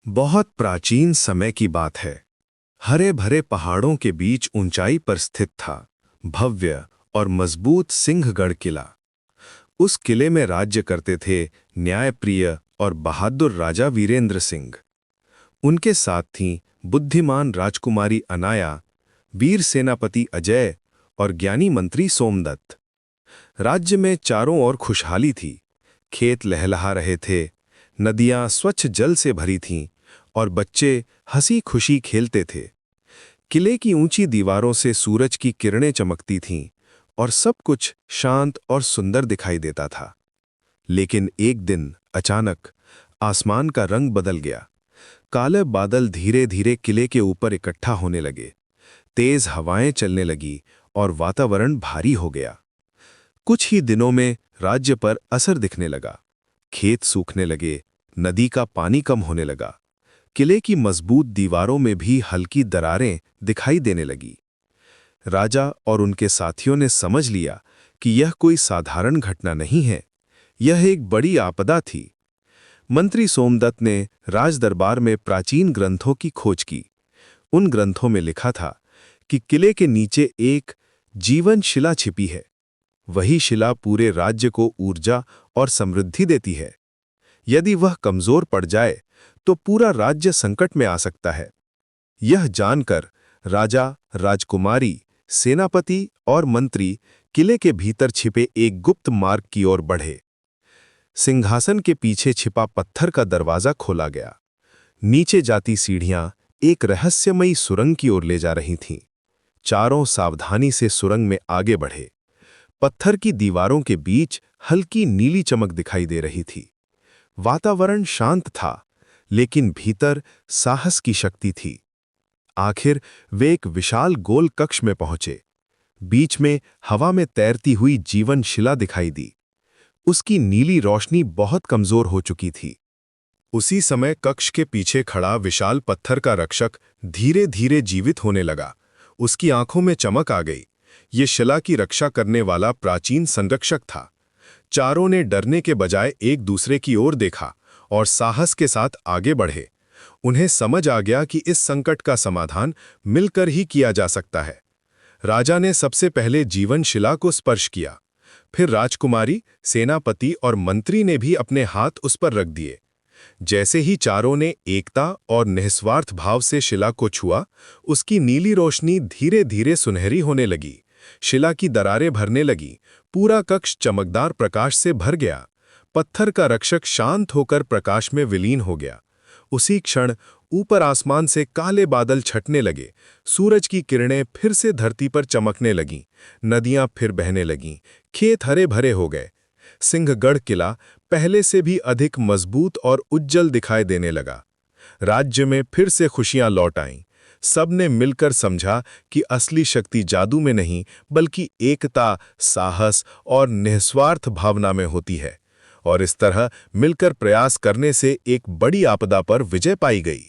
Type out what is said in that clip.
बहुत प्राचीन समय की बात है। हरे भरे पहाड़ों के बीच ऊंचाई पर स्थित था भव्य और मजबूत सिंहगढ़ किला। उस किले में राज्य करते थे न्यायप्रिय और बहादुर राजा वीरेंद्र सिंह। उनके साथ थीं बुद्धिमान राजकुमारी अनाया, वीर सेनापति अजय और ज्ञानी मंत्री सोमदत्त। राज्य में चारों ओर खुशहाली थी। खेत लहलहा रहे थे, नदियां स्वच्छ जल से भरी थीं और बच्चे हंसी खुशी खेलते थे। किले की ऊंची दीवारों से सूरज की किरणें चमकती थीं और सब कुछ शांत और सुंदर दिखाई देता था। लेकिन एक दिन अचानक आसमान का रंग बदल गया। काले बादल धीरे धीरे किले के ऊपर इकट्ठा होने लगे। तेज हवाएं चलने लगी और वातावरण भारी हो गया। कुछ ही दिनों में राज्य पर असर दिखने लगा। खेत सूखने लगे, नदी का पानी कम होने लगा। किले की मजबूत दीवारों में भी हल्की दरारें दिखाई देने लगी। राजा और उनके साथियों ने समझ लिया कि यह कोई साधारण घटना नहीं है, यह एक बड़ी आपदा थी। मंत्री सोमदत्त ने राजदरबार में प्राचीन ग्रंथों की खोज की। उन ग्रंथों में लिखा था कि किले के नीचे एक जीवन शिला छिपी है। वही शिला पूरे राज्य को ऊर्जा और समृद्धि देती है। यदि वह कमजोर पड़ जाए तो पूरा राज्य संकट में आ सकता है। यह जानकर राजा, राजकुमारी, सेनापति और मंत्री किले के भीतर छिपे एक गुप्त मार्ग की ओर बढ़े। सिंहासन के पीछे छिपा पत्थर का दरवाजा खोला गया। नीचे जाती सीढ़ियां एक रहस्यमयी सुरंग की ओर ले जा रही थीं। चारों सावधानी से सुरंग में आगे बढ़े। पत्थर की दीवारों के बीच हल्की नीली चमक दिखाई दे रही थी। वातावरण शांत था, लेकिन भीतर साहस की शक्ति थी। आखिर वे एक विशाल गोल कक्ष में पहुंचे। बीच में हवा में तैरती हुई जीवन शिला दिखाई दी। उसकी नीली रोशनी बहुत कमजोर हो चुकी थी। उसी समय कक्ष के पीछे खड़ा विशाल पत्थर का रक्षक धीरे धीरे जीवित होने लगा। उसकी आंखों में चमक आ गई। ये शिला की रक्षा करने वाला प्राचीन संरक्षक था। चारों ने डरने के बजाय एक दूसरे की ओर देखा और साहस के साथ आगे बढ़े। उन्हें समझ आ गया कि इस संकट का समाधान मिलकर ही किया जा सकता है। राजा ने सबसे पहले जीवन शिला को स्पर्श किया। फिर राजकुमारी, सेनापति और मंत्री ने भी अपने हाथ उस पर रख दिए। जैसे ही चारों ने एकता और निस्वार्थ भाव से शिला को छुआ, उसकी नीली रोशनी धीरे धीरे सुनहरी होने लगी। शिला की दरारें भरने लगी। पूरा कक्ष चमकदार प्रकाश से भर गया। पत्थर का रक्षक शांत होकर प्रकाश में विलीन हो गया। उसी क्षण ऊपर आसमान से काले बादल छटने लगे। सूरज की किरणें फिर से धरती पर चमकने लगीं। नदियां फिर बहने लगीं। खेत हरे भरे हो गए। सिंहगढ़ किला पहले से भी अधिक मजबूत और उज्जवल दिखाई देने लगा। राज्य में फिर से खुशियां लौट आईं। सबने मिलकर समझा कि असली शक्ति जादू में नहीं, बल्कि एकता, साहस और निस्वार्थ भावना में होती है। और इस तरह मिलकर प्रयास करने से एक बड़ी आपदा पर विजय पाई गई।